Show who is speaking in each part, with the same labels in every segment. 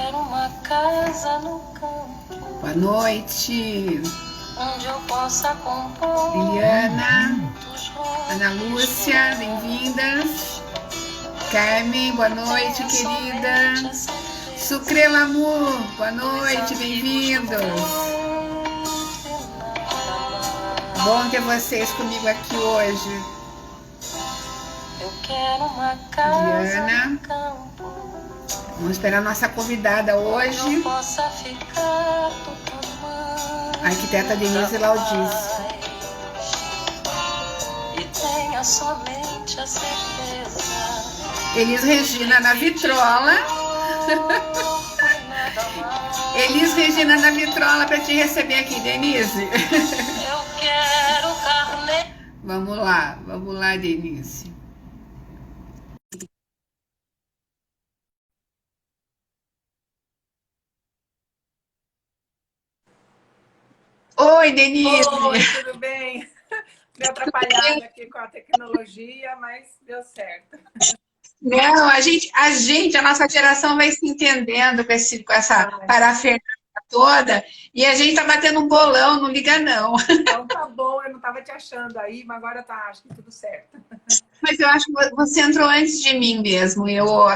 Speaker 1: quero uma casa no campo.
Speaker 2: Boa noite.
Speaker 1: Onde eu possa compor.
Speaker 2: Liliana, Ana Lúcia, bem-vindas. Carmen, boa noite, querida. Sucre Lamour, boa noite, bem-vindos. Bom ter vocês comigo aqui hoje.
Speaker 1: Eu quero uma casa
Speaker 2: Diana.
Speaker 1: no campo.
Speaker 2: Vamos esperar a nossa convidada hoje.
Speaker 1: Eu possa ficar do tamanho
Speaker 2: A arquiteta Denise Laudice.
Speaker 1: e tenha somente a certeza.
Speaker 2: Elis Regina na vitrola. Elis Regina na vitrola para te receber aqui, Denise.
Speaker 1: Eu quero carne.
Speaker 2: Vamos lá, Denise. Oi, Denise.
Speaker 3: Oi, tudo bem? Me atrapalhado aqui com a tecnologia, mas deu certo.
Speaker 2: Não, a nossa geração vai se entendendo com essa parafernália toda e a gente tá batendo um bolão, não liga não.
Speaker 3: Então tá bom, eu não estava te achando aí, mas agora tá, acho que tudo certo.
Speaker 2: Mas eu acho que você entrou antes de mim mesmo. Eu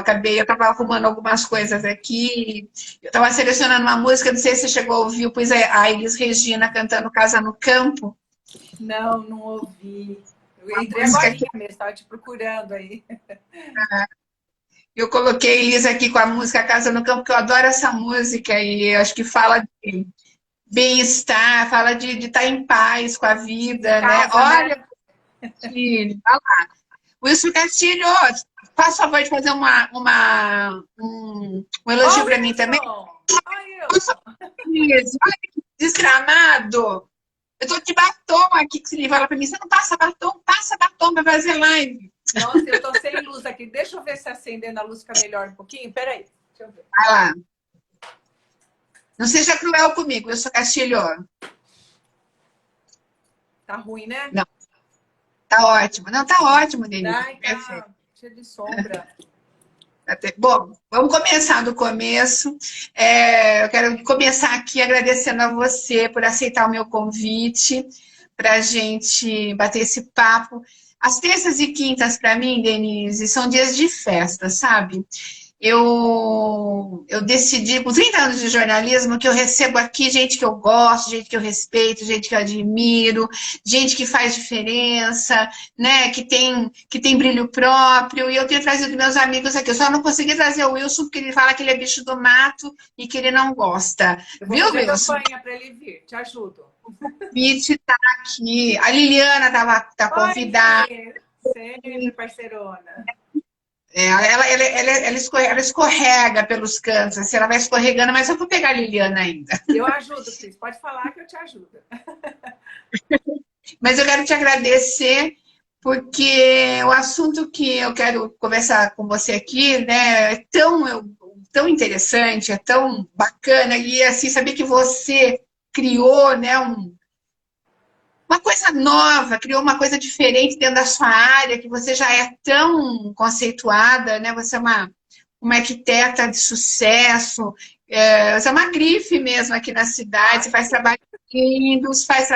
Speaker 2: tava arrumando algumas coisas aqui. Eu tava selecionando uma música, não sei se você chegou a ouvir, eu pus a Elis Regina cantando Casa no Campo.
Speaker 3: Não ouvi. Eu entrei agora mesmo, estava te procurando aí.
Speaker 2: Eu coloquei Elis aqui com a música Casa no Campo, porque eu adoro essa música e eu acho que fala de bem-estar, fala de estar em paz com a vida, né? Olha, filho, olha lá. Wilson Castilho, faz favor de fazer um elogio para mim também. Olha que desgramado. Eu tô de batom aqui, que você fala para mim, você não passa batom para fazer live.
Speaker 3: Nossa, eu tô sem luz aqui. Deixa eu ver se acendendo a luz fica melhor um pouquinho. Peraí, deixa eu ver.
Speaker 2: Vai lá. Não seja cruel comigo, Wilson Castilho.
Speaker 3: Tá ruim, né?
Speaker 2: Não. Tá ótimo. Não, tá ótimo, Denise.
Speaker 3: Ai, tá cheio de sombra.
Speaker 2: Bom, vamos começar do começo. Eu quero começar aqui agradecendo a você por aceitar o meu convite para a gente bater esse papo. As terças e quintas, para mim, Denise, são dias de festa, sabe? Eu decidi, com 30 anos de jornalismo, que eu recebo aqui gente que eu gosto, gente que eu respeito, gente que eu admiro, gente que faz diferença, né? Que tem brilho próprio. E eu tenho trazido meus amigos aqui. Eu só não consegui trazer o Wilson, porque ele fala que ele é bicho do mato e que ele não gosta.
Speaker 3: Eu vou fazer campanha para ele vir, te ajudo.
Speaker 2: O convite está aqui. A Liliana tá convidada.
Speaker 3: Sempre parceirona.
Speaker 2: Ela escorrega pelos cantos, assim, ela vai escorregando, mas eu vou pegar a Liliana ainda.
Speaker 3: Eu ajudo, Cris. Pode falar que eu te ajudo.
Speaker 2: Mas eu quero te agradecer, porque o assunto que eu quero conversar com você aqui, né, é tão interessante, é tão bacana, e assim, saber que você criou, né, uma coisa nova, criou uma coisa diferente dentro da sua área, que você já é tão conceituada, né? Você é uma arquiteta de sucesso, você é uma grife mesmo aqui na cidade, você faz trabalhos lindos, faz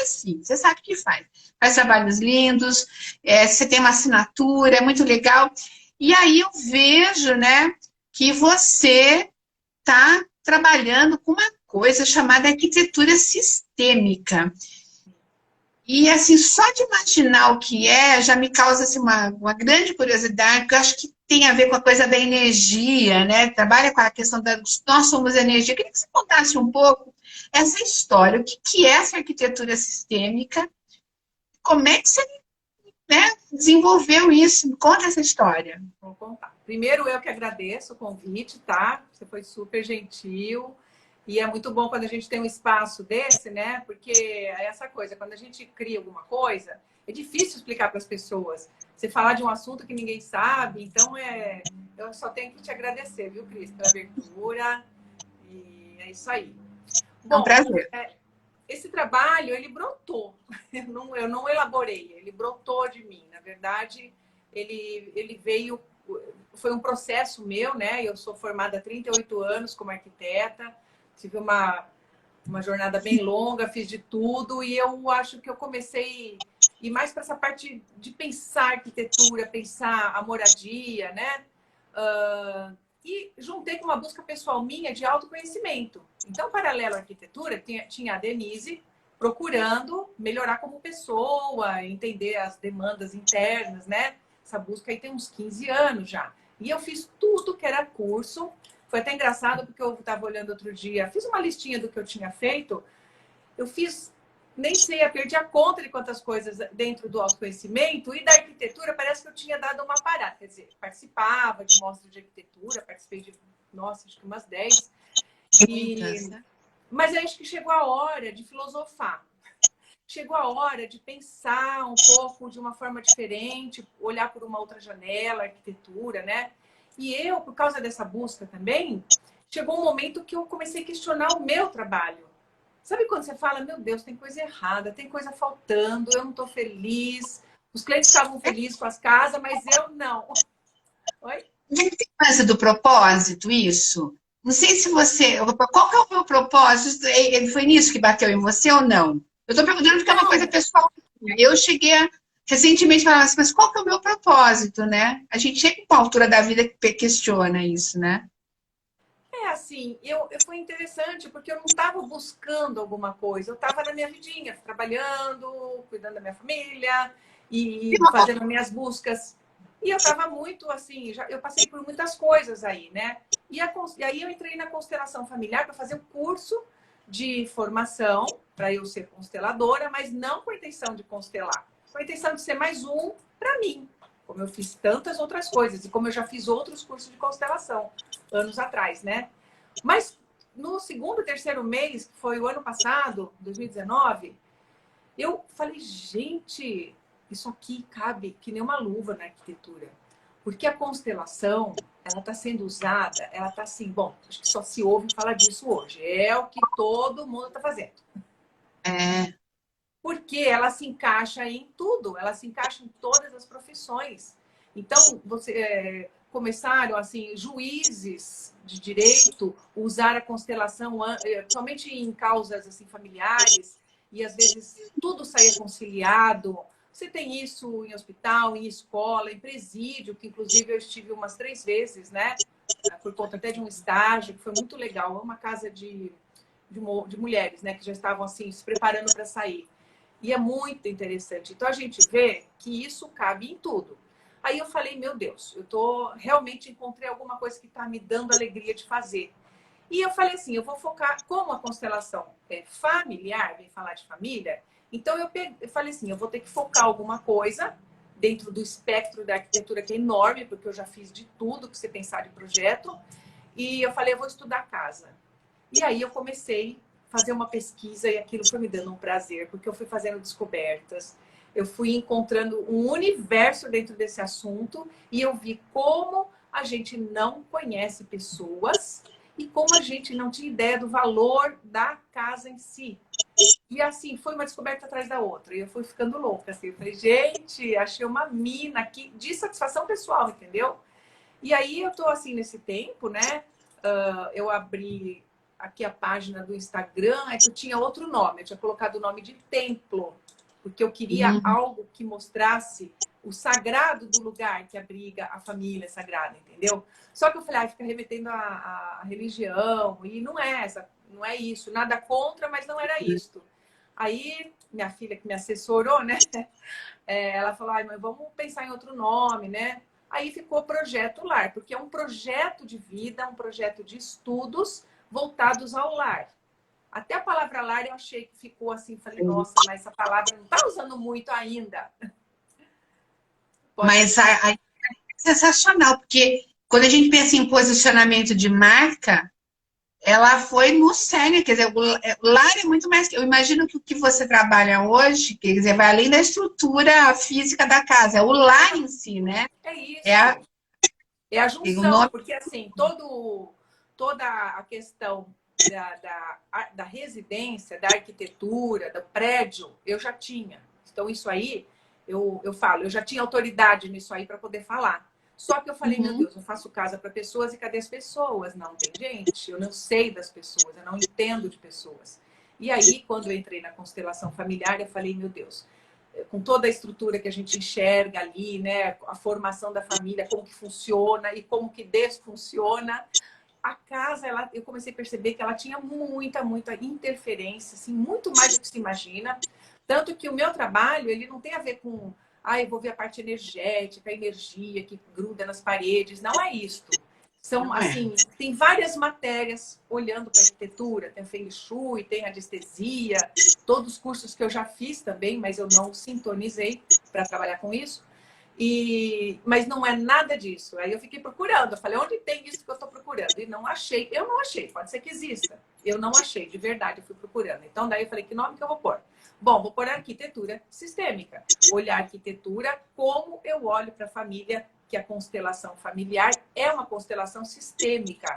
Speaker 2: sim, você sabe que faz trabalhos lindos, você tem uma assinatura, é muito legal. E aí eu vejo, né, que você está trabalhando com uma coisa chamada arquitetura sistêmica. E, assim, só de imaginar o que já me causa assim, uma grande curiosidade, porque eu acho que tem a ver com a coisa da energia, né? Trabalha com a questão da nós somos energia. Eu queria que você contasse um pouco essa história, o que é essa arquitetura sistêmica, como é que você, né, desenvolveu isso? Me conta essa história.
Speaker 3: Vou contar. Primeiro, eu que agradeço o convite, tá? Você foi super gentil. E é muito bom quando a gente tem um espaço desse, né? Porque é essa coisa, quando a gente cria alguma coisa, é difícil explicar para as pessoas. Você falar de um assunto que ninguém sabe, então eu só tenho que te agradecer, viu, Cris, pela abertura. E é isso aí. Bom,
Speaker 2: é um prazer.
Speaker 3: Esse trabalho, ele brotou. Eu não elaborei, ele brotou de mim. Na verdade, ele veio foi um processo meu, né? Eu sou formada há 38 anos como arquiteta, tive uma jornada bem longa, fiz de tudo, e eu acho que eu comecei a ir mais para essa parte de pensar arquitetura, pensar a moradia, né? E juntei com uma busca pessoal minha de autoconhecimento. Então, paralelo à arquitetura, tinha a Denise procurando melhorar como pessoa, entender as demandas internas, né? Essa busca aí tem uns 15 anos já. E eu fiz tudo que era curso. Foi até engraçado, porque eu estava olhando outro dia, fiz uma listinha do que eu tinha feito. Eu fiz, nem sei, eu perdi a conta de quantas coisas dentro do autoconhecimento, e da arquitetura parece que eu tinha dado uma parada. Quer dizer, participava de mostras de arquitetura, participei de, nossa, acho que umas 10. Mas aí acho que chegou a hora de filosofar. Chegou a hora de pensar um pouco de uma forma diferente, olhar por uma outra janela, arquitetura, né? E eu, por causa dessa busca também, chegou um momento que eu comecei a questionar o meu trabalho. Sabe quando você fala, meu Deus, tem coisa errada, tem coisa faltando, eu não estou feliz. Os clientes estavam felizes com as casas, mas eu não. Oi?
Speaker 2: Não tem coisa do propósito, isso? Não sei se você... Qual que é o meu propósito? Ele foi nisso que bateu em você ou não? Eu estou perguntando porque é uma coisa pessoal. Eu cheguei recentemente a falar assim, mas qual que é o meu propósito, né? A gente chega em uma altura da vida que questiona isso, né?
Speaker 3: É assim, foi interessante porque eu não estava buscando alguma coisa, eu estava na minha vidinha, trabalhando, cuidando da minha família e fazendo minhas buscas. E eu estava muito assim, eu passei por muitas coisas aí, né? E aí eu entrei na constelação familiar para fazer um curso de formação para eu ser consteladora, mas não com a intenção de constelar, com a intenção de ser mais um para mim, como eu fiz tantas outras coisas e como eu já fiz outros cursos de constelação anos atrás, né? Mas no segundo, terceiro mês, que foi o ano passado, 2019, eu falei, gente, isso aqui cabe que nem uma luva na arquitetura. Porque a constelação, ela está sendo usada, ela está assim, bom, acho que só se ouve falar disso hoje. É o que todo mundo está fazendo.
Speaker 2: É.
Speaker 3: Porque ela se encaixa em tudo, ela se encaixa em todas as profissões. Então, começaram, assim, juízes de direito usar a constelação somente em causas assim, familiares, e às vezes tudo saía conciliado. Você tem isso em hospital, em escola, em presídio, que inclusive eu estive umas 3 vezes, né? Por conta até de um estágio, que foi muito legal. É uma casa de mulheres, né? Que já estavam assim, se preparando para sair. E é muito interessante. Então, a gente vê que isso cabe em tudo. Aí eu falei, meu Deus, realmente encontrei alguma coisa que está me dando alegria de fazer. E eu falei assim, eu vou focar, como a constelação é familiar, vem falar de família, então eu falei assim, eu vou ter que focar alguma coisa dentro do espectro da arquitetura, que é enorme, porque eu já fiz de tudo que você pensar de projeto. E eu falei, eu vou estudar casa. E aí eu comecei a fazer uma pesquisa e aquilo foi me dando um prazer, porque eu fui fazendo descobertas, eu fui encontrando um universo dentro desse assunto e eu vi como a gente não conhece pessoas e como a gente não tinha ideia do valor da casa em si. E assim, foi uma descoberta atrás da outra. E eu fui ficando louca. Assim. Eu falei, gente, achei uma mina aqui de satisfação pessoal, entendeu? E aí eu tô assim nesse tempo, né? Eu abri aqui a página do Instagram, é que eu tinha outro nome. Eu tinha colocado o nome de templo, porque eu queria algo que mostrasse o sagrado do lugar que abriga a família sagrada, entendeu? Só que eu falei, fica remetendo à religião, e não é isso. Nada contra, mas não era isso. Aí, minha filha que me assessorou, né? Ela falou, mas vamos pensar em outro nome, né? Aí ficou Projeto Lar, porque é um projeto de vida, um projeto de estudos voltados ao lar. Até a palavra lar eu achei que ficou assim, falei, nossa, mas essa palavra não está usando muito ainda.
Speaker 2: Mas é sensacional, porque quando a gente pensa em posicionamento de marca, ela foi no sério, quer dizer, o lar é muito mais. Eu imagino que o que você trabalha hoje, quer dizer, vai além da estrutura física da casa, é o lar em si, né?
Speaker 3: É isso.
Speaker 2: É a,
Speaker 3: É a
Speaker 2: tem o
Speaker 3: junção,
Speaker 2: nome.
Speaker 3: porque assim, toda a questão da residência, da arquitetura, do prédio, eu já tinha. Então, isso aí, eu falo, eu já tinha autoridade nisso aí para poder falar. Só que eu falei, meu
Speaker 2: Uhum.
Speaker 3: Deus, eu faço casa para pessoas e cadê as pessoas? Não tem gente, eu não sei das pessoas, eu não entendo de pessoas. E aí, quando eu entrei na constelação familiar, eu falei, meu Deus, com toda a estrutura que a gente enxerga ali, né, a formação da família, como que funciona e como que desfunciona, a casa, eu comecei a perceber que ela tinha muita interferência, assim, muito mais do que se imagina. Tanto que o meu trabalho, ele não tem a ver com, eu vou ver a parte energética, a energia que gruda nas paredes. Não é isto. São,
Speaker 2: Não é.
Speaker 3: assim, tem várias matérias olhando para a arquitetura. Tem Feng Shui, tem anestesia, todos os cursos que eu já fiz também, mas eu não sintonizei para trabalhar com isso. Mas não é nada disso. Aí eu fiquei procurando. Eu falei, onde tem isso que eu estou procurando? E não achei. Eu não achei. Pode ser que exista. Eu não achei. De verdade, eu fui procurando. Então, daí eu falei, que nome que eu vou pôr? Bom, vou pôr arquitetura sistêmica. Olhar a arquitetura como eu olho para a família, que a constelação familiar é uma constelação sistêmica.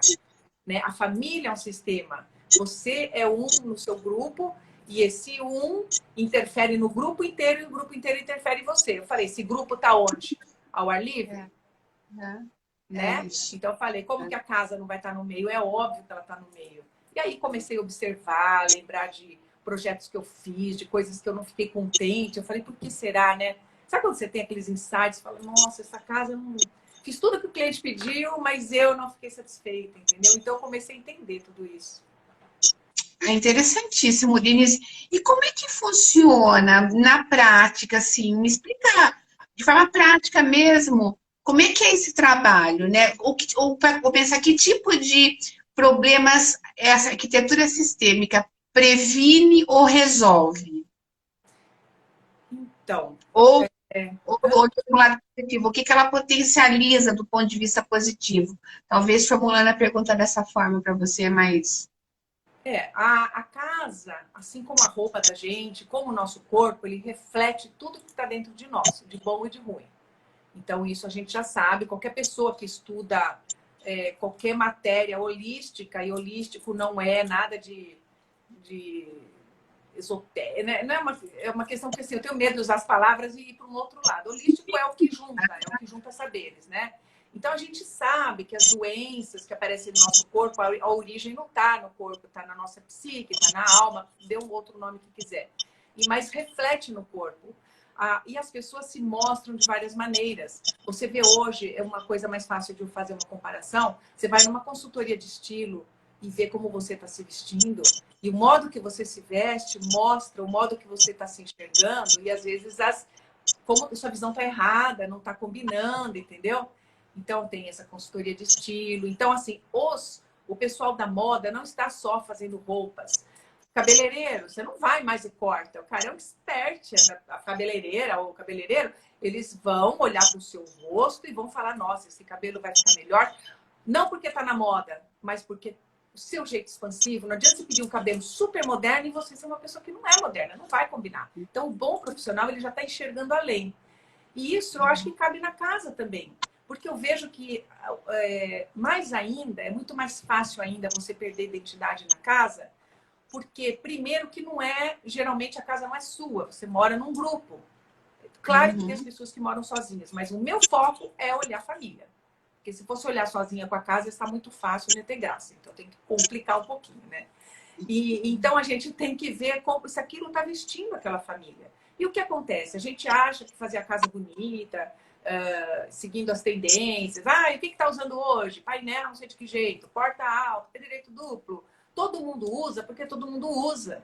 Speaker 3: Né? A família é um sistema. Você é um no seu grupo e esse um interfere no grupo inteiro e o grupo inteiro interfere em você. Eu falei, esse grupo está onde? Ao ar livre? Né?
Speaker 2: Isso.
Speaker 3: Então eu falei, como que a casa não vai estar no meio? É óbvio que ela está no meio. E aí comecei a observar, lembrar de projetos que eu fiz, de coisas que eu não fiquei contente. Eu falei, por que será, né? Sabe quando você tem aqueles insights? Fala, nossa, essa casa eu não... Fiz tudo que o cliente pediu, mas eu não fiquei satisfeita, entendeu? Então eu comecei a entender tudo isso.
Speaker 2: É interessantíssimo, Denise. E como é que funciona na prática, assim? Me explica de forma prática mesmo, como é que é esse trabalho, né? Ou pensar que tipo de problemas essa arquitetura sistêmica previne ou resolve?
Speaker 3: Então,
Speaker 2: Ou,
Speaker 3: é,
Speaker 2: ou de um lado positivo, o que que ela potencializa do ponto de vista positivo? Talvez formulando a pergunta dessa forma para você é mais.
Speaker 3: a casa, assim como a roupa da gente, como o nosso corpo, ele reflete tudo que está dentro de nós, de bom e de ruim. Então, isso a gente já sabe. Qualquer pessoa que estuda qualquer matéria holística, e holístico não é nada de esotérico, né? Não é uma questão que assim, eu tenho medo de usar as palavras e ir para um outro lado. Holístico é o que junta saberes, né? Então, a gente sabe que as doenças que aparecem no nosso corpo, a origem não está no corpo, está na nossa psique, está na alma, dê um outro nome que quiser. Mas reflete no corpo. E as pessoas se mostram de várias maneiras. Você vê hoje, é uma coisa mais fácil de fazer uma comparação, você vai numa consultoria de estilo e vê como você está se vestindo, e o modo que você se veste mostra o modo que você está se enxergando, e às vezes como a sua visão está errada, não está combinando, entendeu? Então tem essa consultoria de estilo. Então, assim, o pessoal da moda não está só fazendo roupas. Cabeleireiro, você não vai mais e corta. O cara é um expert, a cabeleireira ou o cabeleireiro, eles vão olhar para o seu rosto e vão falar, nossa, esse cabelo vai ficar melhor. Não porque está na moda, mas porque o seu jeito expansivo, não adianta você pedir um cabelo super moderno e você ser uma pessoa que não é moderna, não vai combinar. Então, o bom profissional, ele já está enxergando além. E isso eu acho que cabe na casa também. Porque eu vejo que, mais ainda, é muito mais fácil ainda você perder identidade na casa, porque, primeiro, que não é, geralmente a casa não é sua, você mora num grupo. Claro que tem as pessoas que moram sozinhas, mas o meu foco é olhar a família. Porque se fosse olhar sozinha com a casa, está muito fácil de ter graça. Então tem que complicar um pouquinho, né? Então a gente tem que ver se aquilo está vestindo aquela família. E o que acontece? A gente acha que fazer a casa bonita, seguindo as tendências. E o que está usando hoje? Painel, não sei de que jeito. Porta alta, direito duplo. Todo mundo usa porque todo mundo usa.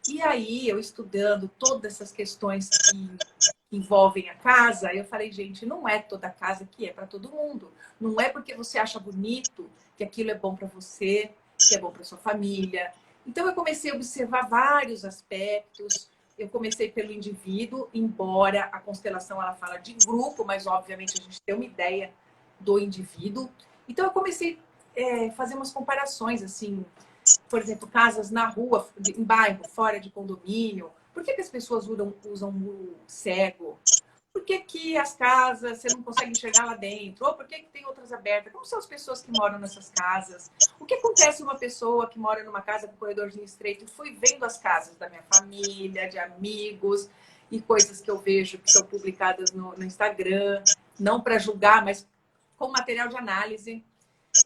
Speaker 3: E aí, eu estudando todas essas questões que envolvem a casa, eu falei, gente, não é toda casa que é para todo mundo. Não é porque você acha bonito que aquilo é bom para você, que é bom para sua família. Então, eu comecei a observar vários aspectos. Eu comecei pelo indivíduo, embora a constelação ela fala de grupo, mas obviamente a gente tem uma ideia do indivíduo. Então, eu comecei a fazer umas comparações, assim, por exemplo, casas na rua, em bairro, fora de condomínio. Por que as pessoas usam muro cego? Por que as casas você não consegue enxergar lá dentro? Ou por que tem outras abertas? Como são as pessoas que moram nessas casas? O que acontece uma pessoa que mora numa casa com corredorzinho estreito? Eu fui vendo as casas da minha família, de amigos e coisas que eu vejo que são publicadas no Instagram. Não para julgar, mas com material de análise.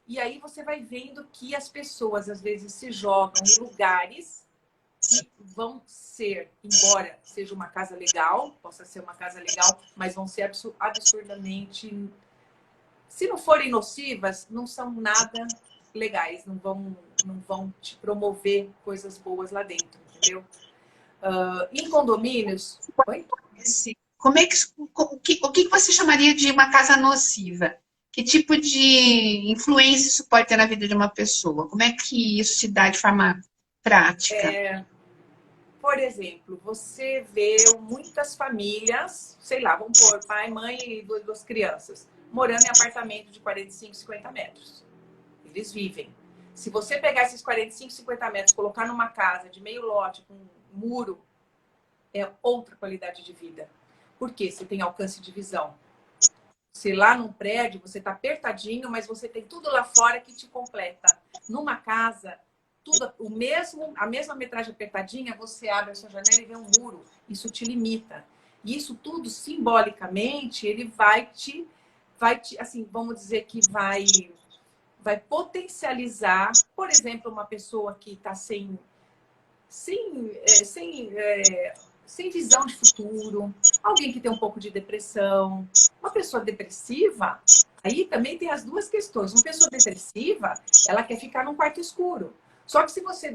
Speaker 3: E aí você vai vendo que as pessoas, às vezes, se jogam em lugares que vão ser, embora seja uma casa legal, possa ser uma casa legal, mas vão ser absurdamente... Se não forem nocivas, não são nada legais, não vão te promover coisas boas lá dentro, entendeu? Em condomínios... Oi?
Speaker 2: Como é que, o que você chamaria de uma casa nociva? Que tipo de influência isso pode ter na vida de uma pessoa? Como é que isso se dá de forma prática?
Speaker 3: Por exemplo, você vê muitas famílias, sei lá, vamos pôr pai, mãe e duas crianças, morando em apartamento de 45, 50 metros. Eles vivem. Se você pegar esses 45, 50 metros, colocar numa casa de meio lote, com muro, é outra qualidade de vida. Por quê? Você tem alcance de visão. Se lá num prédio, você está apertadinho, mas você tem tudo lá fora que te completa. Numa casa, tudo a mesma metragem apertadinha, você abre a sua janela e vê um muro. Isso te limita. E isso tudo, simbolicamente, ele vai te assim, vamos dizer que vai potencializar, por exemplo, uma pessoa que está sem visão de futuro, alguém que tem um pouco de depressão, uma pessoa depressiva, aí também tem as duas questões. Uma pessoa depressiva, ela quer ficar num quarto escuro. Só que se você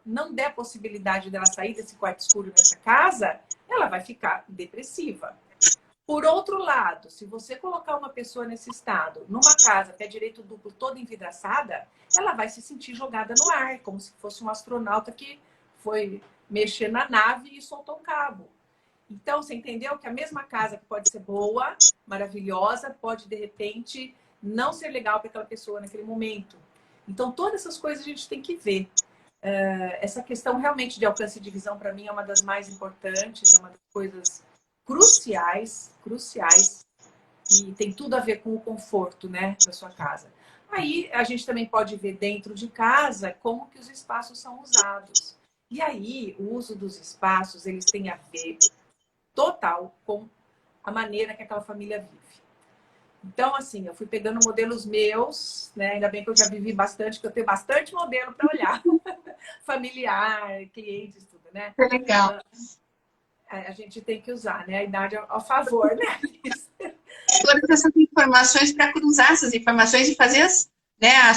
Speaker 3: não der possibilidade dela sair desse quarto escuro nessa casa, ela vai ficar depressiva. Por outro lado, se você colocar uma pessoa nesse estado, numa casa pé direito duplo, toda envidraçada, ela vai se sentir jogada no ar, como se fosse um astronauta que foi mexer na nave e soltou um cabo. Então, você entendeu que a mesma casa que pode ser boa, maravilhosa, pode, de repente, não ser legal para aquela pessoa naquele momento. Então, todas essas coisas a gente tem que ver. Essa questão realmente de alcance de visão, para mim, é uma das mais importantes, é uma das coisas cruciais, e tem tudo a ver com o conforto, né, da sua casa. Aí, a gente também pode ver dentro de casa como que os espaços são usados. E aí, o uso dos espaços, eles têm a ver total com a maneira que aquela família vive. Então, assim, eu fui pegando modelos meus, né? Ainda bem que eu já vivi bastante, que eu tenho bastante modelo para olhar. Familiar, clientes, tudo, né?
Speaker 2: É legal.
Speaker 3: A gente tem que usar, né? A idade ao favor, né?
Speaker 2: Todas essas informações para cruzar essas informações e fazer as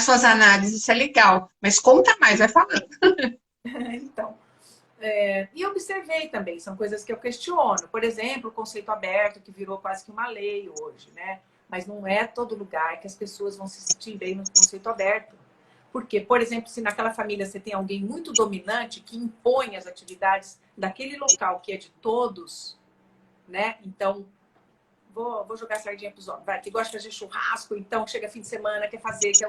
Speaker 2: suas análises, isso é legal. Mas conta mais, vai falando.
Speaker 3: Então, e observei também, são coisas que eu questiono. Por exemplo, o conceito aberto, que virou quase que uma lei hoje, né? Mas não é todo lugar que as pessoas vão se sentir bem no conceito aberto. Porque, por exemplo, se naquela família você tem alguém muito dominante que impõe as atividades daquele local que é de todos, né? Então, vou jogar sardinha para os homens, que gosta de fazer churrasco, então chega fim de semana, quer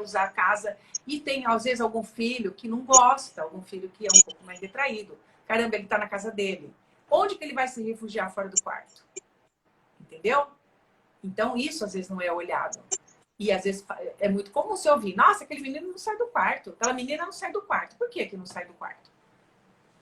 Speaker 3: usar a casa. E tem, às vezes, algum filho que não gosta, algum filho que é um pouco mais retraído. Caramba, ele está na casa dele. Onde que ele vai se refugiar fora do quarto? Entendeu? Então, isso às vezes não é olhado. E às vezes é muito comum você ouvir, nossa, aquele menino não sai do quarto, aquela menina não sai do quarto. Por que não sai do quarto?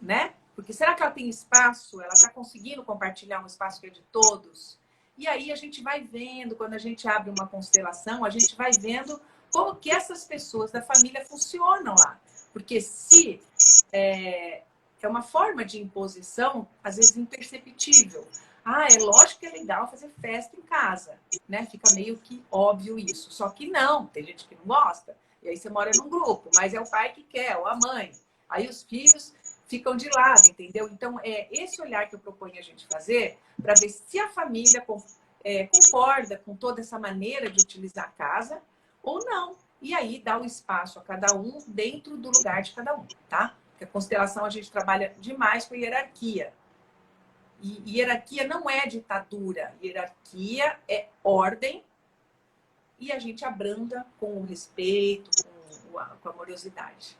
Speaker 3: Né? Porque será que ela tem espaço? Ela está conseguindo compartilhar um espaço que é de todos? E aí a gente vai vendo, quando a gente abre uma constelação, a gente vai vendo como que essas pessoas da família funcionam lá. Porque se é uma forma de imposição, às vezes imperceptível. É lógico que é legal fazer festa em casa, né? Fica meio que óbvio isso. Só que não, tem gente que não gosta. E aí você mora num grupo, mas é o pai que quer, ou a mãe. Aí os filhos ficam de lado, entendeu? Então, é esse olhar que eu proponho a gente fazer para ver se a família concorda com toda essa maneira de utilizar a casa ou não. E aí dá o espaço a cada um dentro do lugar de cada um, tá? Porque a constelação a gente trabalha demais com hierarquia. E hierarquia não é ditadura. Hierarquia é ordem e a gente abranda com o respeito, com a amorosidade.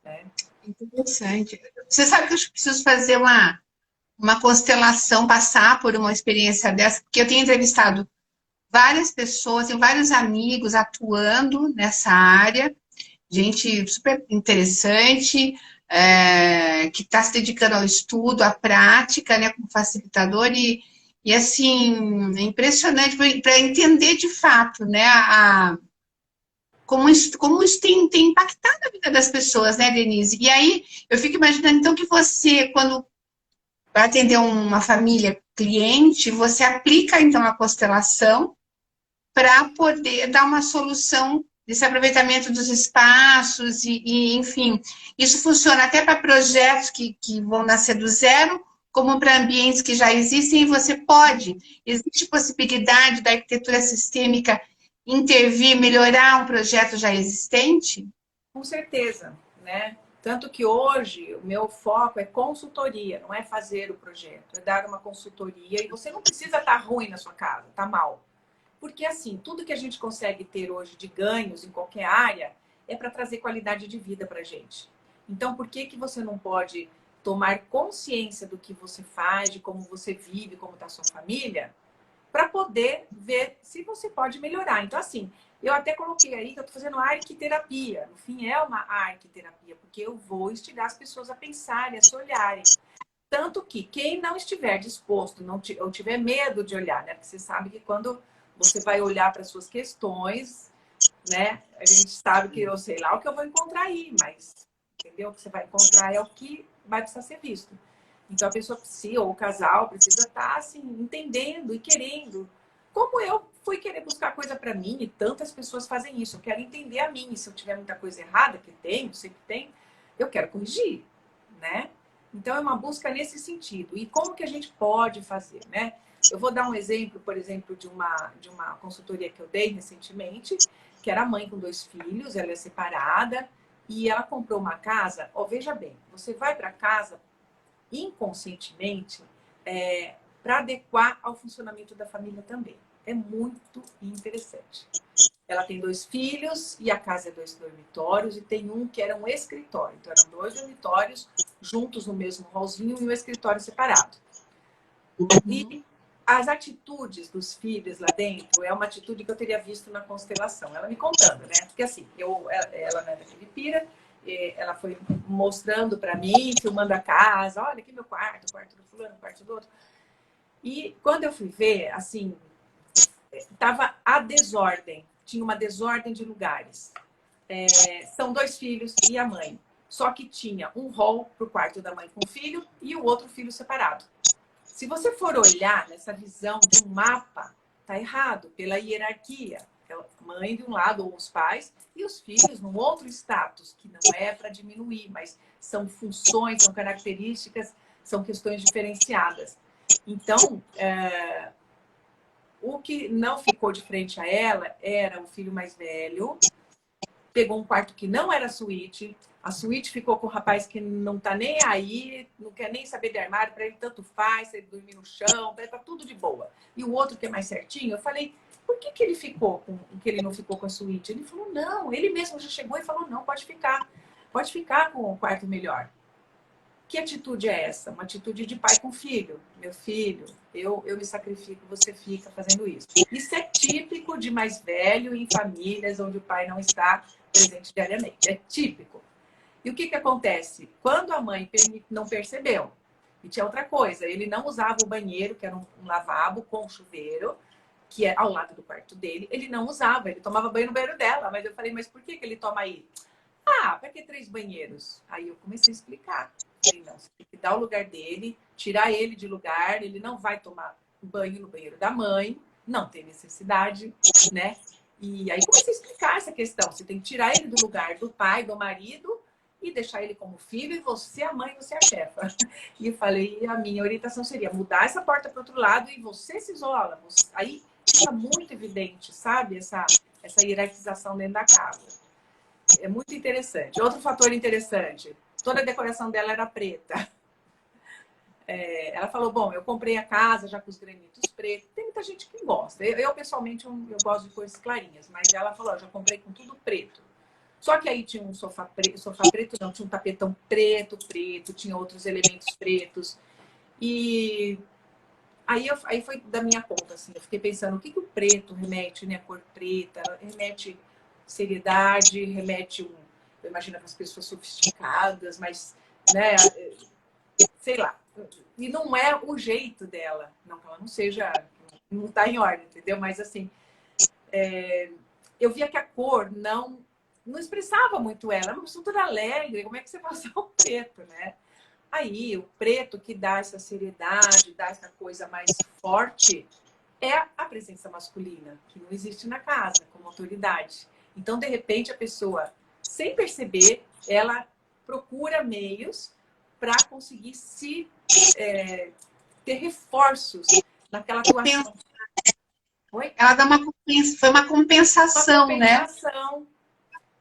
Speaker 3: Né?
Speaker 2: Interessante. Você sabe que eu preciso fazer uma constelação, passar por uma experiência dessa, porque eu tenho entrevistado várias pessoas, tenho vários amigos atuando nessa área, gente super interessante, que está se dedicando ao estudo, à prática, né, como facilitador, e E assim, é impressionante para entender de fato, né, como isso tem impactado a vida das pessoas, né, Denise? E aí eu fico imaginando então que você, quando vai atender uma família cliente, você aplica então a constelação para poder dar uma solução desse aproveitamento dos espaços enfim, isso funciona até para projetos que vão nascer do zero, como para ambientes que já existem, e você pode, existe possibilidade da arquitetura sistêmica intervir, melhorar um projeto já existente?
Speaker 3: Com certeza, né? Tanto que hoje o meu foco é consultoria, não é fazer o projeto, é dar uma consultoria. E você não precisa estar ruim na sua casa, tá mal. Porque assim, tudo que a gente consegue ter hoje de ganhos em qualquer área é para trazer qualidade de vida para a gente. Então, por que que você não pode tomar consciência do que você faz, de como você vive, como está a sua família, para poder ver se você pode melhorar. Então, assim, eu até coloquei aí que eu estou fazendo arquiterapia. No fim, é uma arquiterapia, porque eu vou instigar as pessoas a pensarem, a se olharem. Tanto que quem não estiver disposto, ou tiver medo de olhar, né? Porque você sabe que quando você vai olhar para as suas questões, né? A gente sabe que eu sei lá o que eu vou encontrar aí, mas entendeu? O que você vai encontrar é o que vai precisar ser visto. Então a pessoa precisa, ou o casal precisa estar assim, entendendo e querendo. Como eu fui querer buscar coisa para mim, e tantas pessoas fazem isso. Eu quero entender a mim. E se eu tiver muita coisa errada, que tem, sei que tem, eu quero corrigir, né? Então é uma busca nesse sentido. E como que a gente pode fazer, né? Eu vou dar um exemplo, por exemplo, de uma consultoria que eu dei recentemente, que era mãe com 2 filhos, ela é separada, e ela comprou uma casa. Ó, veja bem, você vai para casa inconscientemente para adequar ao funcionamento da família também. É muito interessante. Ela tem 2 filhos e a casa é 2 dormitórios e tem um que era um escritório. Então eram 2 dormitórios juntos no mesmo hallzinho e um escritório separado. E as atitudes dos filhos lá dentro é uma atitude que eu teria visto na constelação. Ela me contando, né? Porque assim, ela não é da Filipira, ela foi mostrando para mim, filmando a casa. Olha aqui meu quarto, o quarto do fulano, o quarto do outro. E quando eu fui ver, assim, tava a desordem. Tinha uma desordem de lugares. São 2 filhos e a mãe. Só que tinha um hall para o quarto da mãe com o filho e o outro filho separado. Se você for olhar nessa visão de um mapa, tá errado, pela hierarquia. É a mãe de um lado, ou os pais, e os filhos num outro status, que não é para diminuir, mas são funções, são características, são questões diferenciadas. Então, o que não ficou de frente a ela era o filho mais velho, pegou um quarto que não era suíte, a suíte ficou com o rapaz que não tá nem aí, não quer nem saber de armário, para ele tanto faz, se ele dormir no chão, tá tudo de boa. E o outro que é mais certinho, eu falei, por que ele ficou que ele não ficou com a suíte? Ele falou, não, ele mesmo já chegou e falou, não, pode ficar com o quarto melhor. Que atitude é essa? Uma atitude de pai com filho. Meu filho, eu me sacrifico, você fica fazendo isso. Isso é típico de mais velho em famílias onde o pai não está presente diariamente. É típico. E o que acontece? Quando a mãe não percebeu, e tinha outra coisa, ele não usava o banheiro, que era um lavabo com chuveiro, que é ao lado do quarto dele, ele não usava, ele tomava banho no banheiro dela. Mas eu falei, mas por que ele toma aí? Ah, para que 3 banheiros? Aí eu comecei a explicar. Falei, não, você tem que dar o lugar dele, tirar ele de lugar, ele não vai tomar banho no banheiro da mãe, não tem necessidade, né? E aí comecei a explicar essa questão. Você tem que tirar ele do lugar do pai, do marido, e deixar ele como filho, e você a mãe, você a chefa. E eu falei, a minha orientação seria mudar essa porta para o outro lado e você se isola. Aí fica muito evidente, sabe? Essa hierarquização dentro da casa. É muito interessante. Outro fator interessante, toda a decoração dela era preta. Ela falou, bom, eu comprei a casa já com os granitos pretos. Tem muita gente que gosta. Eu pessoalmente, eu gosto de cores clarinhas, mas ela falou, já comprei com tudo preto. Só que aí tinha um sofá preto não, tinha um tapetão preto, tinha outros elementos pretos. E aí foi da minha conta, assim, eu fiquei pensando, o que o preto remete, né? A cor preta, remete seriedade, remete eu imagino para as pessoas sofisticadas, mas, né, sei lá. E não é o jeito dela. Não que ela não seja, não tá em ordem, entendeu? Mas assim, eu via que a cor não expressava muito ela. Era uma pessoa toda alegre. Como é que você passa o preto, né? Aí, o preto que dá essa seriedade, dá essa coisa mais forte, é a presença masculina, que não existe na casa, como autoridade. Então, de repente, a pessoa, sem perceber, ela procura meios para conseguir ter reforços naquela atuação. Oi?
Speaker 2: Ela dá foi uma
Speaker 3: Uma
Speaker 2: compensação, né?
Speaker 3: compensação.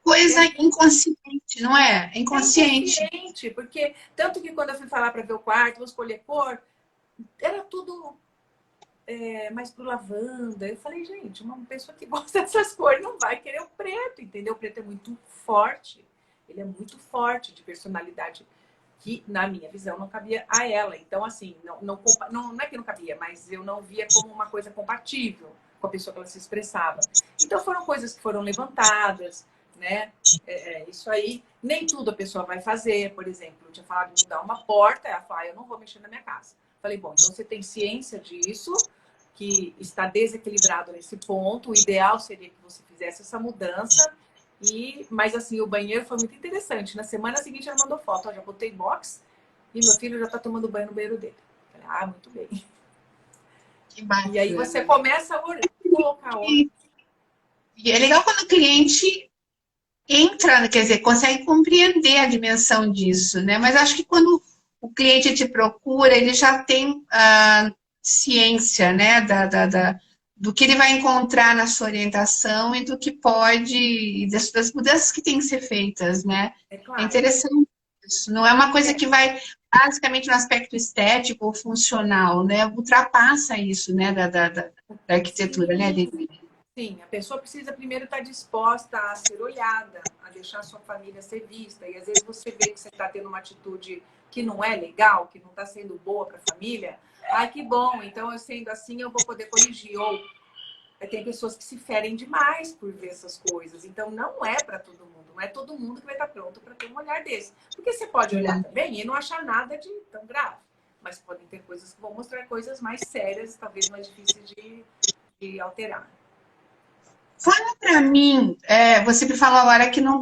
Speaker 2: Coisa inconsciente, não é?
Speaker 3: É
Speaker 2: Inconsciente.
Speaker 3: inconsciente, porque tanto que quando eu fui falar para ver o quarto, vou escolher cor, era tudo mais pro lavanda. Eu falei, gente, uma pessoa que gosta dessas cores não vai querer o preto, entendeu? O preto é muito forte. Ele é muito forte de personalidade, que, na minha visão, não cabia a ela. Então, assim, não é que não cabia, mas eu não via como uma coisa compatível com a pessoa que ela se expressava. Então, foram coisas que foram levantadas, né? Isso aí, nem tudo a pessoa vai fazer. Por exemplo, eu tinha falado de mudar uma porta, ela falou, eu não vou mexer na minha casa. Falei, bom, então você tem ciência disso, que está desequilibrado nesse ponto. O ideal seria que você fizesse essa mudança. Mas assim, o banheiro foi muito interessante. Na semana seguinte ela mandou foto. Ó, já botei box e meu filho já está tomando banho no banheiro dele. Falei, muito bem.
Speaker 2: Que bacana.
Speaker 3: E aí você começa a colocar ordem.
Speaker 2: E é legal quando o cliente entra, quer dizer, consegue compreender a dimensão disso, né? Mas acho que quando o cliente te procura, ele já tem a ciência, né, do que ele vai encontrar na sua orientação e do que pode, e das mudanças que têm que ser feitas, né?
Speaker 3: É
Speaker 2: É
Speaker 3: claro.
Speaker 2: interessante isso. Não é uma coisa que vai basicamente no aspecto estético ou funcional, né? Ultrapassa isso, né, da arquitetura, né, Denise?
Speaker 3: Sim, a pessoa precisa primeiro estar disposta a ser olhada, a deixar a sua família ser vista. E às vezes você vê que você está tendo uma atitude que não é legal, que não está sendo boa para a família. Ai, que bom, então eu sendo assim eu vou poder corrigir. Ou tem pessoas que se ferem demais por ver essas coisas. Então não é para todo mundo. Não é todo mundo que vai estar pronto para ter um olhar desse. Porque você pode olhar também e não achar nada de tão grave. Mas podem ter coisas que vão mostrar coisas mais sérias, talvez mais difíceis de alterar.
Speaker 2: Fala para mim, você me falou agora que não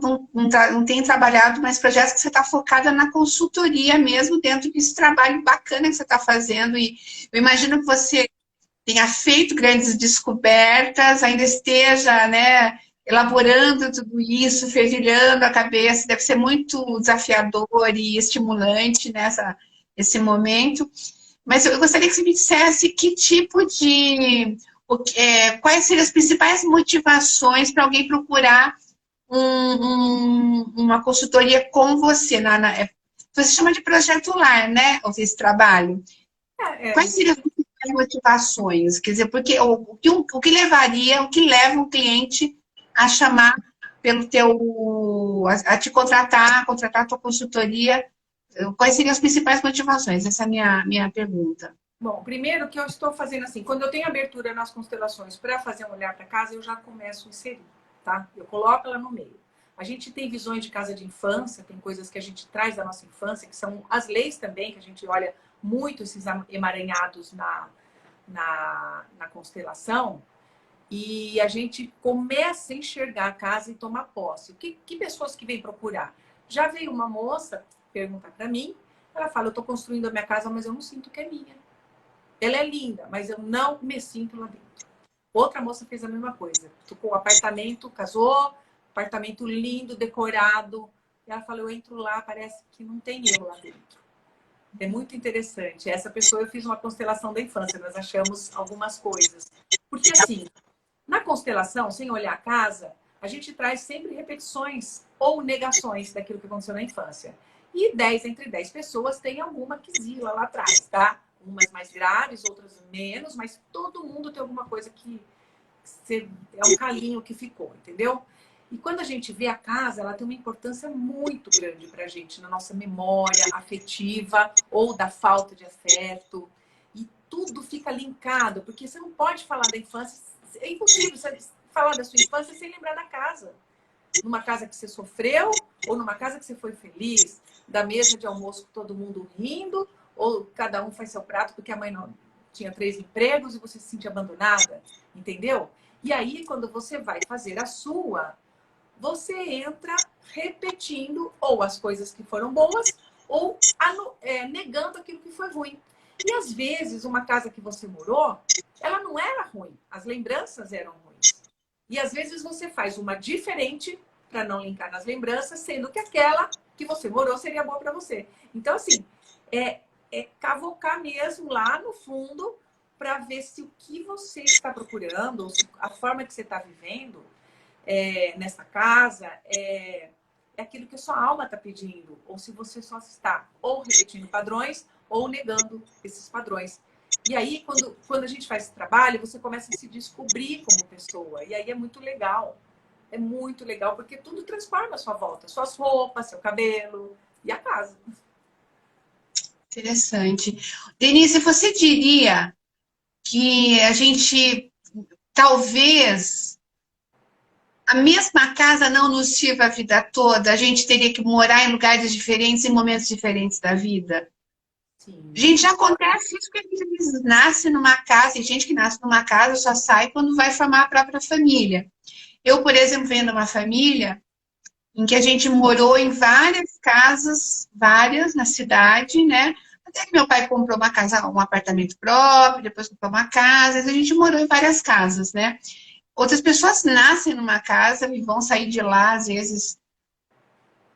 Speaker 2: tem trabalhado mais projetos, que você está focada na consultoria mesmo, dentro desse trabalho bacana que você está fazendo. E eu imagino que você tenha feito grandes descobertas, ainda esteja, né, elaborando tudo isso, fervilhando a cabeça. Deve ser muito desafiador e estimulante esse momento. Mas eu gostaria que você me dissesse que tipo de... quais seriam as principais motivações para alguém procurar uma consultoria com você? Você chama de projeto lar, né? Esse trabalho. Quais seriam as principais motivações? Quer dizer, porque o que leva um cliente a chamar a te contratar a tua consultoria? Quais seriam as principais motivações? Essa é a minha pergunta.
Speaker 3: Bom, primeiro que eu estou fazendo assim, quando eu tenho abertura nas constelações para fazer um olhar para casa, eu já começo a inserir, tá? Eu coloco ela no meio. A gente tem visões de casa de infância, tem coisas que a gente traz da nossa infância, que são as leis também, que a gente olha muito esses emaranhados na constelação, e a gente começa a enxergar a casa e tomar posse. Que pessoas que vêm procurar? Já veio uma moça perguntar para mim, ela fala, eu estou construindo a minha casa, mas eu não sinto que é minha. Ela é linda, mas eu não me sinto lá dentro. Outra moça fez a mesma coisa. Tocou o apartamento, casou, apartamento lindo, decorado. E ela falou, eu entro lá, parece que não tem eu lá dentro. É muito interessante. Essa pessoa, eu fiz uma constelação da infância, nós achamos algumas coisas. Porque assim, na constelação, sem olhar a casa, a gente traz sempre repetições ou negações daquilo que aconteceu na infância. E 10 entre 10 pessoas tem alguma quizila lá atrás, tá? Umas mais graves, outras menos, mas todo mundo tem alguma coisa que é um calinho que ficou, entendeu? E quando a gente vê a casa, ela tem uma importância muito grande pra gente, na nossa memória afetiva ou da falta de afeto. E tudo fica linkado, porque você não pode falar da infância, é impossível você falar da sua infância sem lembrar da casa. Numa casa que você sofreu ou numa casa que você foi feliz, da mesa de almoço com todo mundo rindo, ou cada um faz seu prato porque a mãe não tinha 3 empregos e você se sentia abandonada, entendeu? E aí, quando você vai fazer a sua, você entra repetindo ou as coisas que foram boas ou negando aquilo que foi ruim. E às vezes, uma casa que você morou, ela não era ruim, as lembranças eram ruins. E às vezes você faz uma diferente para não linkar nas lembranças, sendo que aquela que você morou seria boa para você. Então, assim, é cavocar mesmo lá no fundo para ver se o que você está procurando, ou se a forma que você está vivendo nessa casa é aquilo que a sua alma está pedindo, ou se você só está ou repetindo padrões ou negando esses padrões. E aí, quando a gente faz esse trabalho, você começa a se descobrir como pessoa. E aí é muito legal. É muito legal, porque tudo transforma a sua volta. Suas roupas, seu cabelo e a casa.
Speaker 2: Interessante. Denise, você diria que a gente, talvez, a mesma casa não nos sirva a vida toda, a gente teria que morar em lugares diferentes, em momentos diferentes da vida?
Speaker 3: Sim.
Speaker 2: Gente, já acontece isso que a gente nasce numa casa, tem gente que nasce numa casa só sai quando vai formar a própria família. Eu, por exemplo, venho de uma família em que a gente morou em várias casas, várias na cidade, né? Até que meu pai comprou uma casa, um apartamento próprio, depois comprou uma casa, a gente morou em várias casas, né? Outras pessoas nascem numa casa e vão sair de lá, às vezes,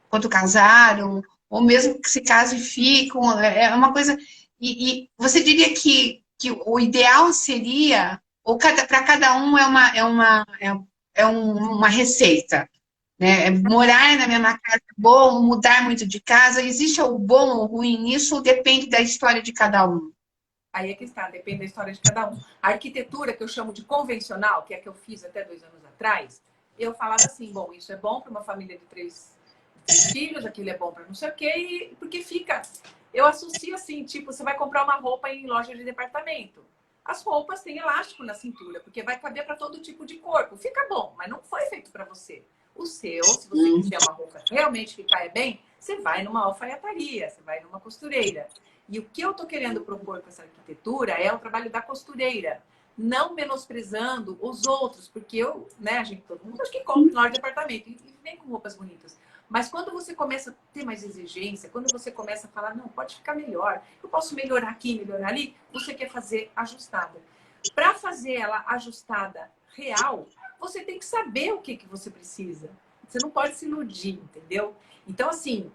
Speaker 2: quando casaram, ou mesmo que se casam e ficam, é uma coisa. E você diria que o ideal seria, ou para cada um uma receita, né? Morar na mesma casa é bom, mudar muito de casa, existe o bom ou ruim nisso, ou depende da história de cada um?
Speaker 3: Aí é que está, depende da história de cada um. A arquitetura, que eu chamo de convencional, que é a que eu fiz até 2 anos atrás, eu falava assim, bom, isso é bom para uma família de três filhos, aquilo é bom para não sei o quê, porque fica... Eu associo assim, tipo, você vai comprar uma roupa em loja de departamento. As roupas têm elástico na cintura, porque vai caber para todo tipo de corpo. Fica bom, mas não foi feito para você. O seu, se você quiser uma roupa realmente que caia bem, você vai numa alfaiataria, você vai numa costureira. E o que eu estou querendo propor com essa arquitetura é o trabalho da costureira, não menosprezando os outros, porque a gente, todo mundo acho que compra em loja de departamento e vem com roupas bonitas. Mas quando você começa a ter mais exigência, quando você começa a falar, não, pode ficar melhor, eu posso melhorar aqui, melhorar ali, você quer fazer ajustada. Para fazer ela ajustada real, você tem que saber o que você precisa. Você não pode se iludir, entendeu? Então, assim,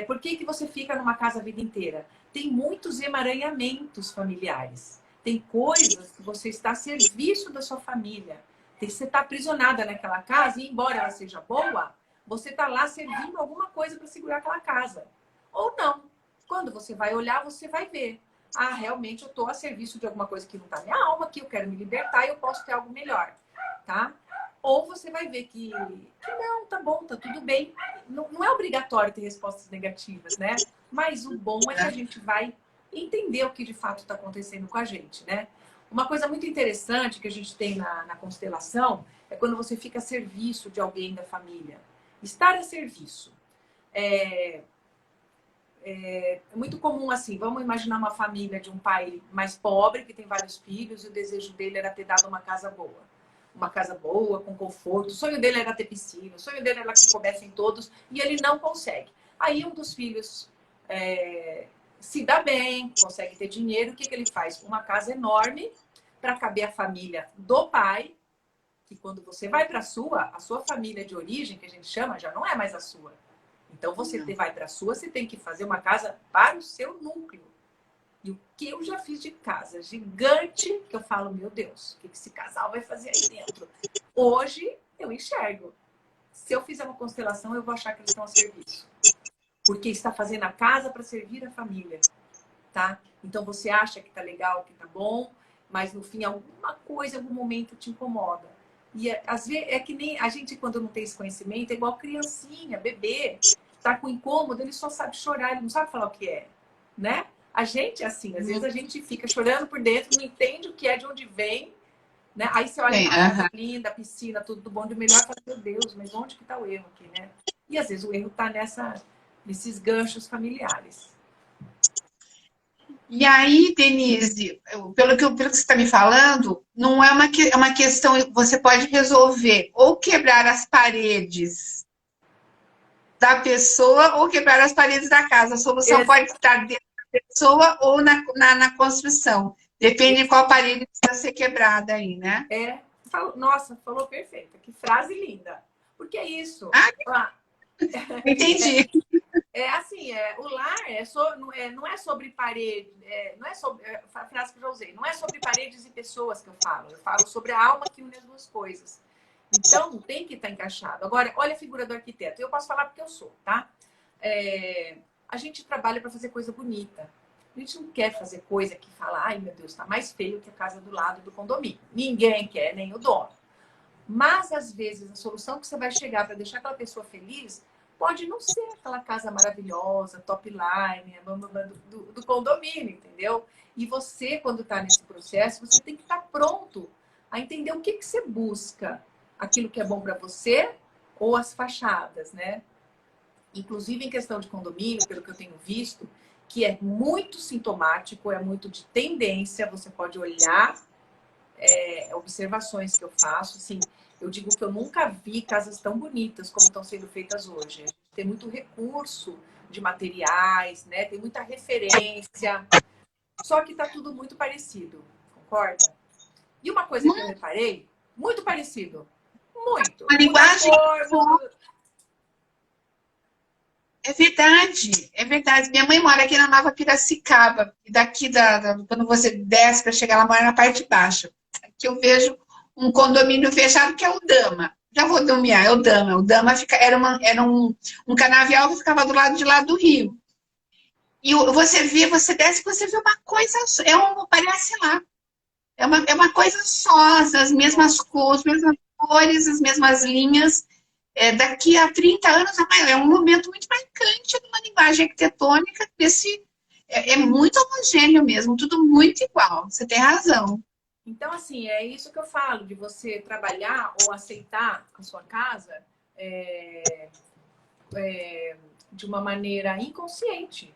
Speaker 3: por que você fica numa casa a vida inteira? Tem muitos emaranhamentos familiares. Tem coisas que você está a serviço da sua família. Você está aprisionada naquela casa e, embora ela seja boa, você está lá servindo alguma coisa para segurar aquela casa. Ou não. Quando você vai olhar, você vai ver. Ah, realmente eu estou a serviço de alguma coisa que não está minha alma, que eu quero me libertar e eu posso ter algo melhor. Tá? Ou você vai ver que não, tá bom, tá tudo bem. Não é obrigatório ter respostas negativas, né? Mas o bom é que a gente vai entender o que de fato está acontecendo com a gente, né? Uma coisa muito interessante que a gente tem na constelação é quando você fica a serviço de alguém da família. Estar a serviço. É muito comum assim, vamos imaginar uma família de um pai mais pobre, que tem vários filhos, e o desejo dele era ter dado uma casa boa. Uma casa boa, com conforto. O sonho dele era ter piscina, o sonho dele era que coubessem todos, e ele não consegue. Aí um dos filhos se dá bem, consegue ter dinheiro, o que ele faz? Uma casa enorme para caber a família do pai, que quando você vai para a sua família de origem, que a gente chama, já não é mais a sua. Então, você vai para a sua, você tem que fazer uma casa para o seu núcleo. E o que eu já fiz de casa gigante, que eu falo, meu Deus, o que esse casal vai fazer aí dentro? Hoje, eu enxergo. Se eu fizer uma constelação, eu vou achar que eles estão a serviço. Porque está fazendo a casa para servir a família. Tá? Então, você acha que tá legal, que tá bom, mas no fim, alguma coisa, algum momento te incomoda. E às vezes, é que nem a gente, quando não tem esse conhecimento, é igual criancinha, bebê. Tá com incômodo, ele só sabe chorar, ele não sabe falar o que é, né? A gente é assim, às vezes a gente fica chorando por dentro, não entende o que é, de onde vem, né? Aí você olha uma casa linda, a piscina, tudo do bom, do melhor, e fala, meu Deus, mas onde que tá o erro aqui, né? E às vezes o erro tá nesses ganchos familiares.
Speaker 2: E aí, Denise, pelo que você está me falando, não é é uma questão, você pode resolver ou quebrar as paredes da pessoa ou quebrar as paredes da casa. A solução
Speaker 3: Esse,
Speaker 2: pode estar dentro da pessoa ou na construção. Depende de qual parede precisa ser quebrada aí, né?
Speaker 3: nossa, falou perfeito. Que frase linda. Porque é isso.
Speaker 2: Ah,
Speaker 3: Ah,
Speaker 2: entendi.
Speaker 3: assim, o lar não é sobre parede, não é sobre, a frase que eu já usei, não é sobre paredes e pessoas que eu falo sobre a alma que une as duas coisas. Então, tem que estar encaixado. Agora, olha a figura do arquiteto. Eu posso falar porque eu sou, tá? A gente trabalha para fazer coisa bonita. A gente não quer fazer coisa que fala, ai meu Deus, está mais feio que a casa do lado do condomínio. Ninguém quer, nem o dono. Mas, às vezes, a solução que você vai chegar para deixar aquela pessoa feliz pode não ser aquela casa maravilhosa, top line, do condomínio, entendeu? E você, quando está nesse processo, você tem que estar pronto a entender o que, que você busca. Aquilo que é bom para você ou as fachadas, né? Inclusive, em questão de condomínio, pelo que eu tenho visto, que é muito sintomático, é muito de tendência, você pode olhar observações que eu faço, assim, eu digo que eu nunca vi casas tão bonitas como estão sendo feitas hoje. A gente tem muito recurso de materiais, né? Tem muita referência, só que tá tudo muito parecido, concorda? E uma coisa que eu reparei, muito parecido, muito.
Speaker 2: Uma
Speaker 3: Muda a
Speaker 2: linguagem.
Speaker 3: cor, muda...
Speaker 2: É verdade, é verdade. Minha mãe mora aqui na Nova Piracicaba. E daqui, quando você desce para chegar, ela mora na parte de baixo. Aqui eu vejo um condomínio fechado que é o Dama. Já vou nomear, é o Dama. O Dama era um canavial que ficava do lado de lá do rio. E você desce, você vê uma coisa, parece lá. É uma coisa só, as mesmas cores, as mesmas linhas. Daqui a 30 anos, é um momento muito marcante de uma linguagem arquitetônica é muito homogêneo mesmo, tudo muito igual. Você tem razão.
Speaker 3: Então, assim, é isso que eu falo, de você trabalhar ou aceitar a sua casa de uma maneira inconsciente.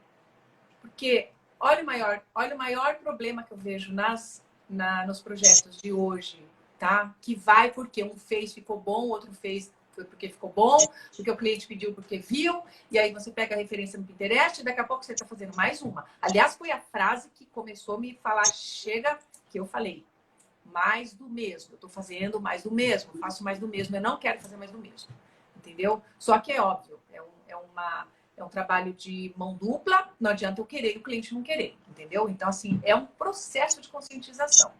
Speaker 3: Porque olha o maior problema que eu vejo nos projetos de hoje, tá? Que vai porque um fez, ficou bom, o outro fez porque ficou bom, porque o cliente pediu porque viu, e aí você pega a referência no Pinterest e daqui a pouco você está fazendo mais uma. Aliás, foi a frase que começou a me falar, chega, que eu falei, mais do mesmo. Eu estou fazendo mais do mesmo, faço mais do mesmo, eu não quero fazer mais do mesmo. Entendeu? Só que é óbvio, é um trabalho de mão dupla, não adianta eu querer e o cliente não querer, entendeu? Então, assim, é um processo de conscientização.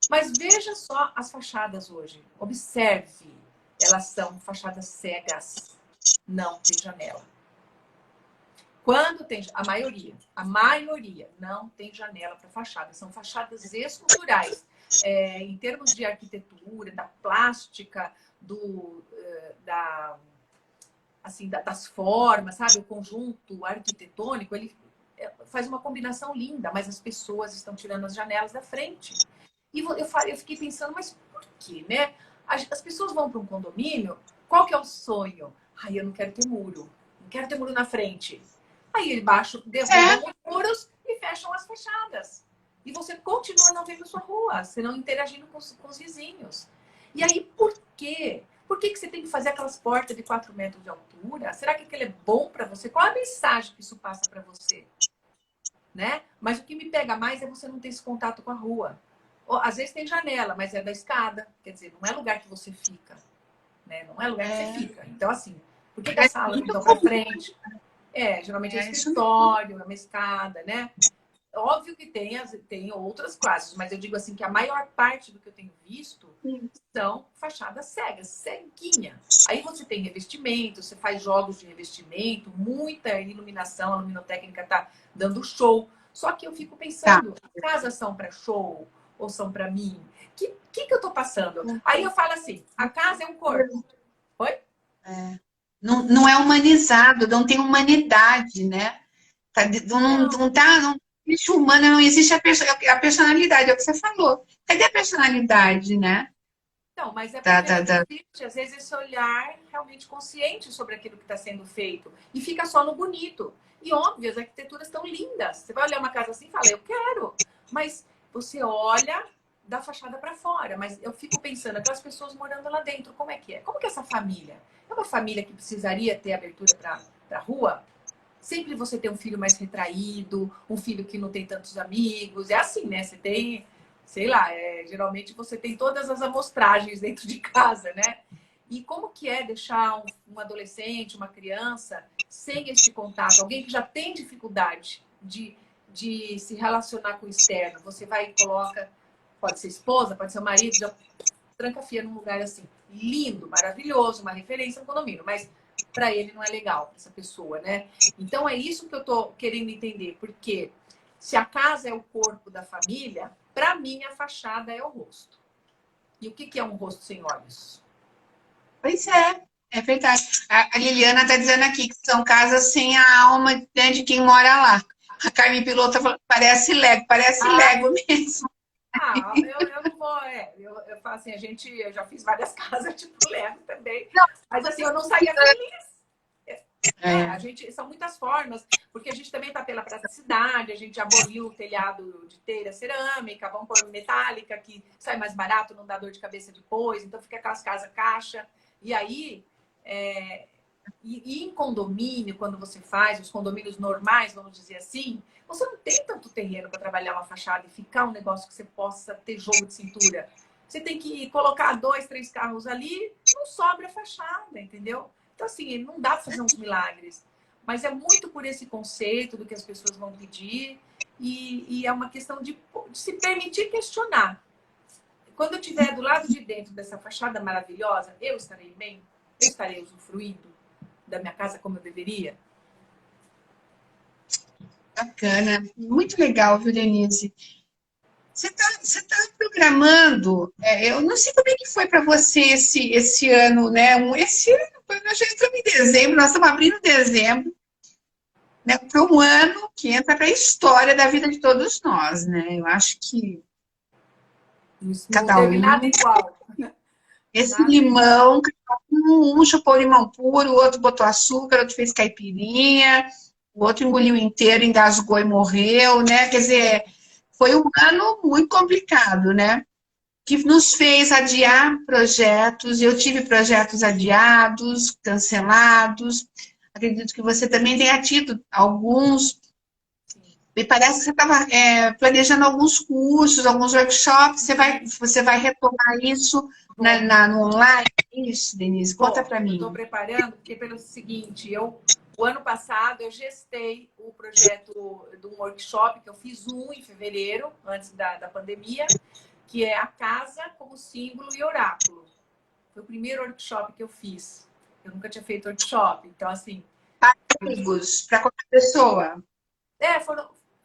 Speaker 3: Mas veja só as fachadas hoje. Observe, elas são fachadas cegas, não tem janela. Quando tem, a maioria não tem janela para fachada, são fachadas esculturais. Em termos de arquitetura, da plástica, das formas, sabe? O conjunto arquitetônico, ele faz uma combinação linda, mas as pessoas estão tirando as janelas da frente. E eu fiquei pensando, mas por quê, né? As pessoas vão para um condomínio, qual que é o sonho? Ai, eu não quero ter muro, não quero ter muro na frente. Aí embaixo derrubam os muros e fecham as fachadas. E você continua não vendo sua rua, você não interagindo com os vizinhos. E aí, por quê? Por que você tem que fazer aquelas portas de 4 metros de altura? Será que aquele é bom para você? Qual a mensagem que isso passa para você? Né? Mas o que me pega mais é você não ter esse contato com a rua. Às vezes tem janela, mas é da escada. Quer dizer, não é lugar que você fica. Né? Não é lugar que você fica. Então, assim, por que a sala não para frente? Geralmente é escritório, é uma escada, né? Óbvio que tem outras classes, mas eu digo assim que a maior parte do que eu tenho visto são fachadas cegas, ceguinha. Aí você tem revestimento, você faz jogos de revestimento, muita iluminação, a luminotécnica está dando show. Só que eu fico pensando, casas são para show ou são para mim? O que eu estou passando? Aí eu falo assim, a casa é um corpo. Oi?
Speaker 2: Não é humanizado, não tem humanidade, né? Não existe humana, não existe a personalidade, é o que você falou. Cadê a personalidade, né?
Speaker 3: Não, mas é
Speaker 2: Tá,
Speaker 3: porque
Speaker 2: tá,
Speaker 3: não
Speaker 2: tá.
Speaker 3: existe, às vezes, esse olhar realmente consciente sobre aquilo que está sendo feito. E fica só no bonito. E óbvio, as arquiteturas estão lindas. Você vai olhar uma casa assim e fala, eu quero. Mas você olha da fachada para fora. Mas eu fico pensando, aquelas pessoas morando lá dentro, como é que é? Como que é essa família? É uma família que precisaria ter abertura para a rua? Sempre você tem um filho mais retraído, um filho que não tem tantos amigos. É assim, né? Você tem, sei lá, geralmente você tem todas as amostragens dentro de casa, né? E como que é deixar um adolescente, uma criança, sem este contato? Alguém que já tem dificuldade de se relacionar com o externo. Você vai e coloca, pode ser esposa, pode ser o marido, já tranca a fia num lugar assim. Lindo, maravilhoso, uma referência no condomínio. Mas para ele não é legal, para essa pessoa, né? Então é isso que eu tô querendo entender, porque se a casa é o corpo da família, para mim a fachada é o rosto. E o que que é um rosto sem olhos?
Speaker 2: Pois é verdade. A Liliana está dizendo aqui que são casas sem a alma, né, de quem mora lá. A Carmen Piloto tá falando, parece
Speaker 3: Ah,
Speaker 2: Lego mesmo.
Speaker 3: eu não vou, eu falo assim, eu já fiz várias casas tipo Lego também,
Speaker 2: Não,
Speaker 3: mas assim, eu não saía feliz. A
Speaker 2: é,
Speaker 3: gente, são muitas formas, porque a gente também está pela praticidade, a gente aboliu o telhado de telha cerâmica, vamos pôr metálica, que sai mais barato, não dá dor de cabeça depois, então fica aquelas casas caixa. E aí, é, e em condomínio, quando você faz, os condomínios normais, vamos dizer assim, você não tem tanto terreno para trabalhar uma fachada e ficar um negócio que você possa ter jogo de cintura. Você tem que colocar 2, 3 carros ali, não sobra fachada, entendeu? Então, assim, não dá para fazer uns milagres. Mas é muito por esse conceito do que as pessoas vão pedir e é uma questão de se permitir questionar. Quando eu estiver do lado de dentro dessa fachada maravilhosa, eu estarei bem? Eu estarei usufruindo da minha casa como eu deveria?
Speaker 2: bacana. Muito legal, viu, Denise? Você tá programando, eu não sei como é que foi para você esse ano, né? Esse ano, nós já estamos em dezembro, nós estamos abrindo dezembro, né? Para um ano que entra para a história da vida de todos nós, né? Eu acho que
Speaker 3: Não
Speaker 2: cada
Speaker 3: teve nada
Speaker 2: um,
Speaker 3: igual.
Speaker 2: esse
Speaker 3: Nada igual.
Speaker 2: limão, um chupou limão puro, o outro botou açúcar, o outro fez caipirinha, o outro engoliu inteiro, engasgou e morreu, né? Quer dizer, foi um ano muito complicado, né? Que nos fez adiar projetos. Eu tive projetos adiados, cancelados. Acredito que você também tenha tido alguns.
Speaker 3: Sim.
Speaker 2: Me parece que você estava planejando alguns cursos, alguns workshops. Você vai retomar isso
Speaker 3: Bom,
Speaker 2: no online? Isso, Denise, conta para
Speaker 3: eu estou
Speaker 2: mim.
Speaker 3: preparando, porque pelo seguinte, o ano passado eu gestei o projeto de um workshop, que eu fiz um em fevereiro, antes da pandemia, que é a casa como símbolo e oráculo. Foi o primeiro workshop que eu fiz. Eu nunca tinha feito workshop. Então, assim,
Speaker 2: Amigos, para qualquer pessoa.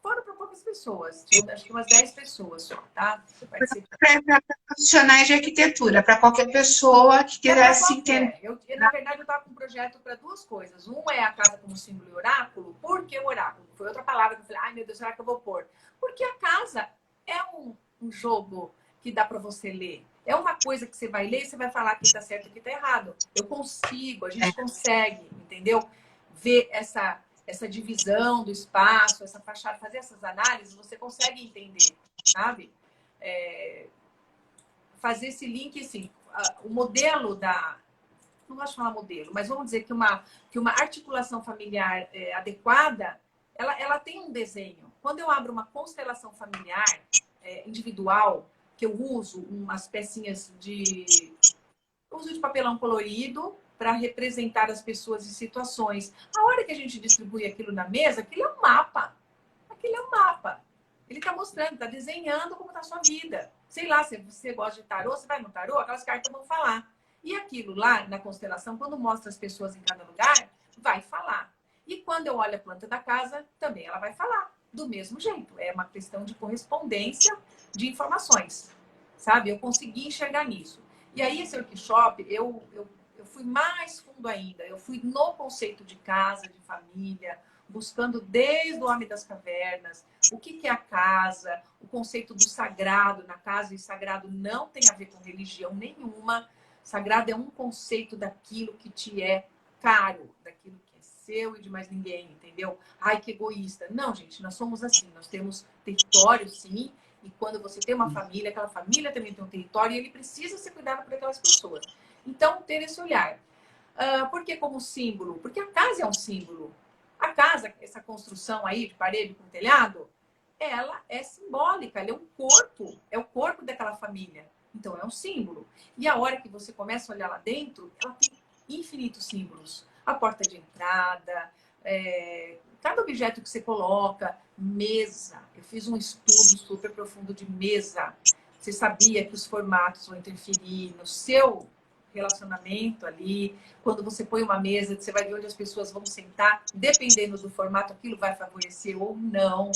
Speaker 3: foram para poucas pessoas. Tinha, acho que umas 10 pessoas só, tá? Participando.
Speaker 2: Para profissionais de arquitetura, para qualquer pessoa que
Speaker 3: É para
Speaker 2: quisesse entender.
Speaker 3: qualquer. Na verdade, eu estava com um projeto para duas coisas. Um é a casa como símbolo e oráculo. Por que o oráculo? Foi outra palavra que eu falei, ai meu Deus, será que eu vou pôr? Porque a casa é um jogo que dá para você ler. É uma coisa que você vai ler e você vai falar que está certo e que está errado. Eu consigo, a gente consegue, entendeu? Ver essa divisão do espaço, essa fachada, fazer essas análises, você consegue entender, sabe? É, fazer esse link, assim, o modelo não gosto de falar modelo, mas vamos dizer que uma articulação familiar adequada, ela tem um desenho. Quando eu abro uma constelação familiar individual, que eu uso umas pecinhas eu uso de papelão colorido para representar as pessoas e situações. A hora que a gente distribui aquilo na mesa, aquilo é um mapa. Aquilo é um mapa. Ele está mostrando, está desenhando como está a sua vida. Sei lá, se você gosta de tarô, você vai no tarô, aquelas cartas vão falar. E aquilo lá na constelação, quando mostra as pessoas em cada lugar, vai falar. E quando eu olho a planta da casa, também ela vai falar. Do mesmo jeito. É uma questão de correspondência de informações. Sabe? Eu consegui enxergar nisso. E aí, esse workshop, eu fui mais fundo ainda. Eu fui no conceito de casa, de família, buscando desde o Homem das Cavernas, o que é a casa, o conceito do sagrado na casa, e sagrado não tem a ver com religião nenhuma. Sagrado é um conceito daquilo que te é caro, daquilo que é seu e de mais ninguém, entendeu? Ai, que egoísta. Não, gente, nós somos assim, nós temos território, sim, e quando você tem uma família, aquela família também tem um território e ele precisa ser cuidado por aquelas pessoas. Então, ter esse olhar. Por que como símbolo? Porque a casa é um símbolo. A casa, essa construção aí de parede com telhado, ela é simbólica, ela é o corpo daquela família. Então, é um símbolo. E a hora que você começa a olhar lá dentro, ela tem infinitos símbolos. A porta de entrada, cada objeto que você coloca, mesa. Eu fiz um estudo super profundo de mesa. Você sabia que os formatos vão interferir no seu relacionamento ali. Quando você põe uma mesa, você vai ver onde as pessoas vão sentar. Dependendo do formato, aquilo vai favorecer ou não.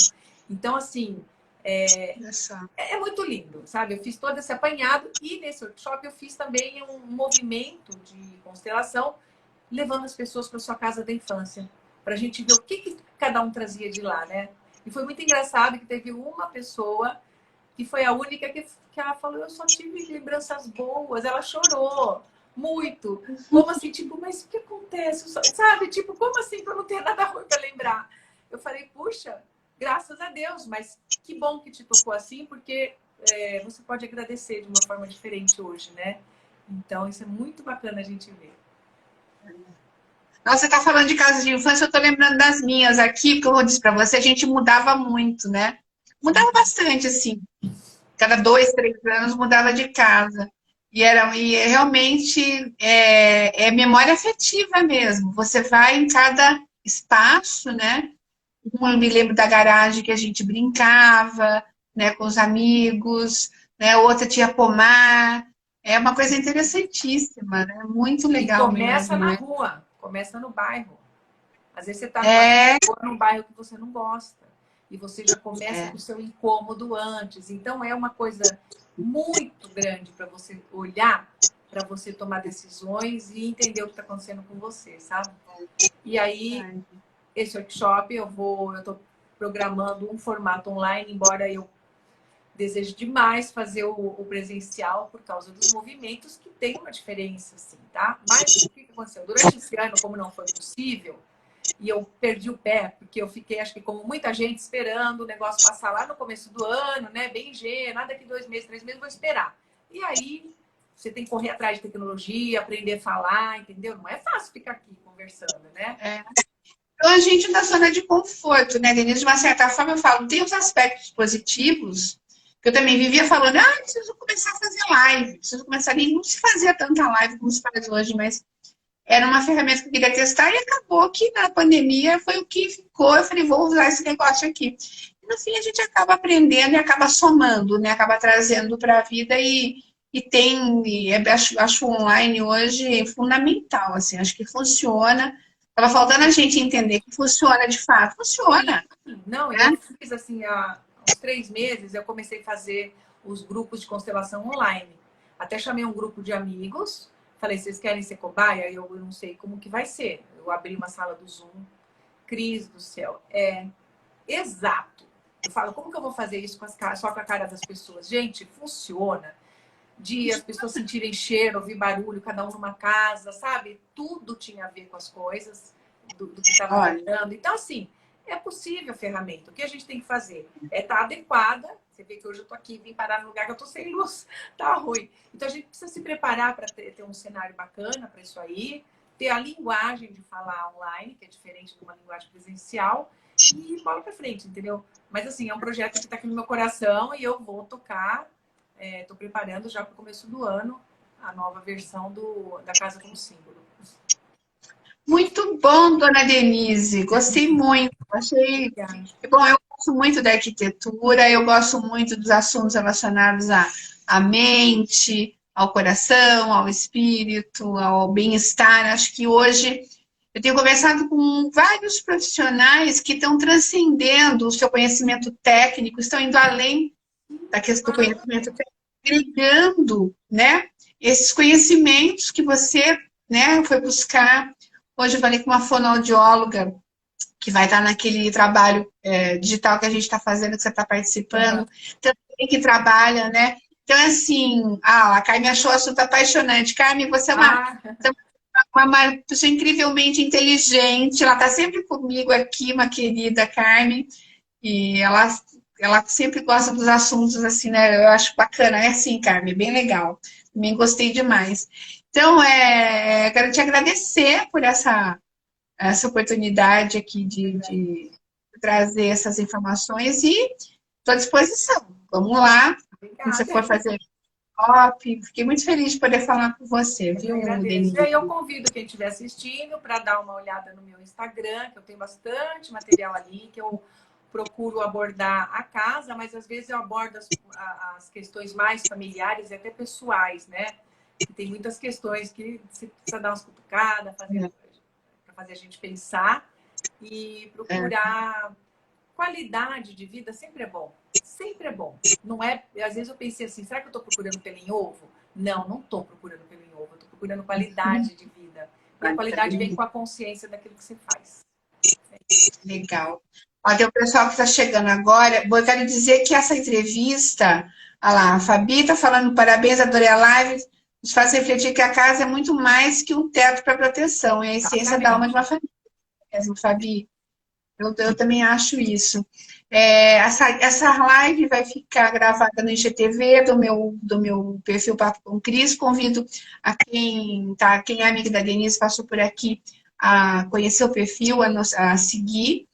Speaker 3: Então, assim, é muito lindo, sabe? Eu fiz todo esse apanhado e nesse workshop eu fiz também um movimento de constelação, levando as pessoas para sua casa da infância, para a gente ver o que cada um trazia de lá, né? E foi muito engraçado que teve uma pessoa que foi a única que ela falou, eu só tive lembranças boas. Ela chorou muito. Como assim? Tipo, mas o que acontece? Sabe? Tipo, como assim que eu não tenho nada ruim para lembrar? Eu falei, puxa, graças a Deus, mas que bom que te tocou assim, porque você pode agradecer de uma forma diferente hoje, né? Então, isso é muito bacana a gente ver.
Speaker 2: Nossa, você tá falando de casa de infância, eu tô lembrando das minhas aqui, como eu disse pra você, a gente mudava muito, né? Mudava bastante, assim. Cada 2, 3 anos mudava de casa. E realmente é memória afetiva mesmo. Você vai em cada espaço, né? Eu me lembro da garagem que a gente brincava, né, com os amigos, né? Outra tinha pomar. É uma coisa interessantíssima, né? Muito
Speaker 3: E
Speaker 2: legal
Speaker 3: começa
Speaker 2: mesmo,
Speaker 3: na
Speaker 2: né?
Speaker 3: rua, começa no bairro. Às vezes você está
Speaker 2: É,
Speaker 3: num bairro que você não gosta. E você já começa
Speaker 2: é.
Speaker 3: com o seu incômodo antes. Então, é uma coisa muito grande para você olhar, para você tomar decisões e entender o que está acontecendo com você, sabe? E aí, esse workshop, eu estou programando um formato online, embora eu deseje demais fazer o presencial por causa dos movimentos, que tem uma diferença, assim, tá? Mas o que aconteceu? Durante esse ano, como não foi possível, e eu perdi o pé, porque eu fiquei, acho que como muita gente, esperando o negócio passar lá no começo do ano, né? Bem ingênuo, nada daqui 2 meses, 3 meses, vou esperar. E aí, você tem que correr atrás de tecnologia, aprender a falar, entendeu? Não é fácil ficar aqui conversando, né?
Speaker 2: Então, a gente na zona de conforto, né, Denise? De uma certa forma, eu falo, tem os aspectos positivos, que eu também vivia falando, preciso começar a fazer live, preciso começar, nem não se fazia tanta live como se faz hoje, mas era uma ferramenta que eu queria testar e acabou que na pandemia foi o que ficou. Eu falei, vou usar esse negócio aqui. E no fim a gente acaba aprendendo e acaba somando, né? Acaba trazendo para a vida acho o online hoje fundamental, assim, acho que funciona. Estava faltando a gente entender que funciona de fato.
Speaker 3: Sim.
Speaker 2: Funciona,
Speaker 3: Não, e
Speaker 2: né?
Speaker 3: eu fiz assim, há uns 3 meses, eu comecei a fazer os grupos de constelação online. Até chamei um grupo de amigos, falei, vocês querem ser cobaia? Eu não sei como que vai ser. Eu abri uma sala do Zoom. Cris do céu, é exato. Eu falo, como que eu vou fazer isso só com a cara das pessoas? Gente, funciona. De as pessoas sentirem cheiro, ouvir barulho, cada um numa casa, sabe? Tudo tinha a ver com as coisas do que estava
Speaker 2: Olha,
Speaker 3: vibrando. Então, assim, é possível a ferramenta. O que a gente tem que fazer é estar adequada. Você vê que hoje eu tô aqui, vim parar no lugar que eu tô sem luz, tá ruim. Então, a gente precisa se preparar para ter um cenário bacana para isso aí, ter a linguagem de falar online, que é diferente de uma linguagem presencial, e bola para frente, entendeu? Mas, assim, é um projeto que está aqui no meu coração e eu vou tocar. Estou preparando já para o começo do ano a nova versão da Casa como Símbolo.
Speaker 2: muito bom, dona Denise. Gostei muito. Achei.
Speaker 3: Obrigada.
Speaker 2: Bom, eu gosto muito da arquitetura, eu gosto muito dos assuntos relacionados à mente, ao coração, ao espírito, ao bem-estar. Acho que hoje eu tenho conversado com vários profissionais que estão transcendendo o seu conhecimento técnico, estão indo além da questão do conhecimento técnico, agregando, né, esses conhecimentos que você, né, foi buscar. Hoje eu falei com uma fonoaudióloga que vai estar naquele trabalho digital que a gente está fazendo, que você está participando, também que trabalha, né? Então, assim, a Carmen achou o assunto apaixonante. Carmen, você é uma pessoa incrivelmente inteligente, ela está sempre comigo aqui, uma querida Carmen, e ela sempre gosta dos assuntos, assim, né? Eu acho bacana. É assim, Carmen, bem legal. Também gostei demais. Então, quero te agradecer por essa oportunidade aqui de trazer essas informações e estou à disposição. Vamos lá, quando você for fazer top. Fiquei muito feliz de poder falar com você, viu, Denise?
Speaker 3: E aí eu convido quem estiver assistindo para dar uma olhada no meu Instagram, que eu tenho bastante material ali, que eu procuro abordar a casa, mas às vezes eu abordo as questões mais familiares e até pessoais, né? Tem muitas questões que você precisa dar umas cutucadas, para fazer a gente pensar e procurar qualidade de vida sempre é bom. Sempre é bom. Não é, às vezes eu pensei assim, será que eu estou procurando pelo em ovo? Não estou procurando pelo em ovo, eu estou procurando qualidade de vida. E a qualidade vem com a consciência daquilo que você faz.
Speaker 2: Legal. Ó, tem o pessoal que está chegando agora. Eu quero dizer que essa entrevista, olha lá, a Fabi está falando parabéns, adorei a live, nos faz refletir que a casa é muito mais que um teto para proteção, é a essência da alma de uma família mesmo, Fabi. Eu também acho isso. Essa live vai ficar gravada no IGTV do meu perfil Papo com Cris. Convido a quem é amigo da Denise, passou por aqui, a conhecer o perfil, a seguir.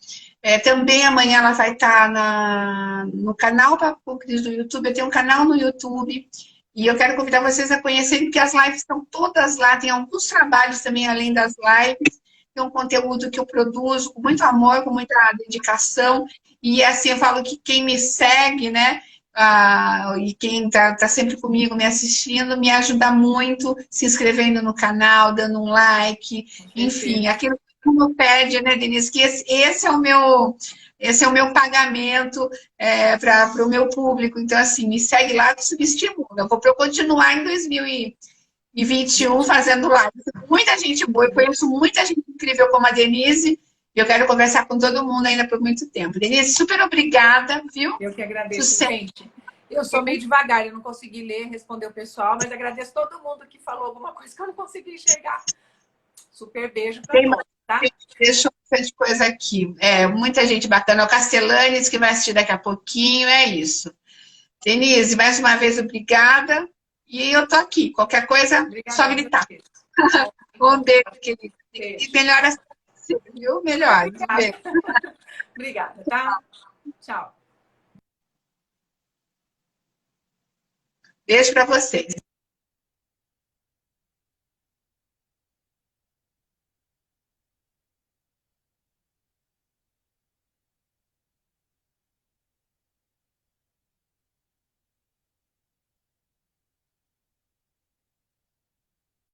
Speaker 2: Também amanhã ela vai estar no canal Papo com Cris do YouTube. Eu tenho um canal no YouTube e eu quero convidar vocês a conhecerem, porque as lives estão todas lá. Tem alguns trabalhos também além das lives. É um conteúdo que eu produzo com muito amor, com muita dedicação. E assim, eu falo que quem me segue, né? E quem está sempre comigo me assistindo, me ajuda muito se inscrevendo no canal, dando um like, enfim, aquilo que o pede, né, Denise? Que esse é o meu pagamento para o meu público. Então, assim, me segue lá que isso me estimula. Para eu continuar em 2021 fazendo live. Muita gente boa, eu conheço muita gente incrível como a Denise, e eu quero conversar com todo mundo ainda por muito tempo. Denise, super obrigada, viu?
Speaker 3: Eu que agradeço, gente. Eu sou meio devagar, eu não consegui ler, responder o pessoal, mas agradeço todo mundo que falou alguma coisa que eu não consegui enxergar. Super beijo para todos, tá?
Speaker 2: Deixa bastante coisa aqui. Muita gente bacana. O Castellanes, que vai assistir daqui a pouquinho, é isso. Denise, mais uma vez, obrigada. E eu tô aqui. Qualquer coisa, obrigada, só gritar. Um beijo, querida. E melhora, viu? Melhor.
Speaker 3: Obrigada, tá? Tchau.
Speaker 2: Beijo para vocês.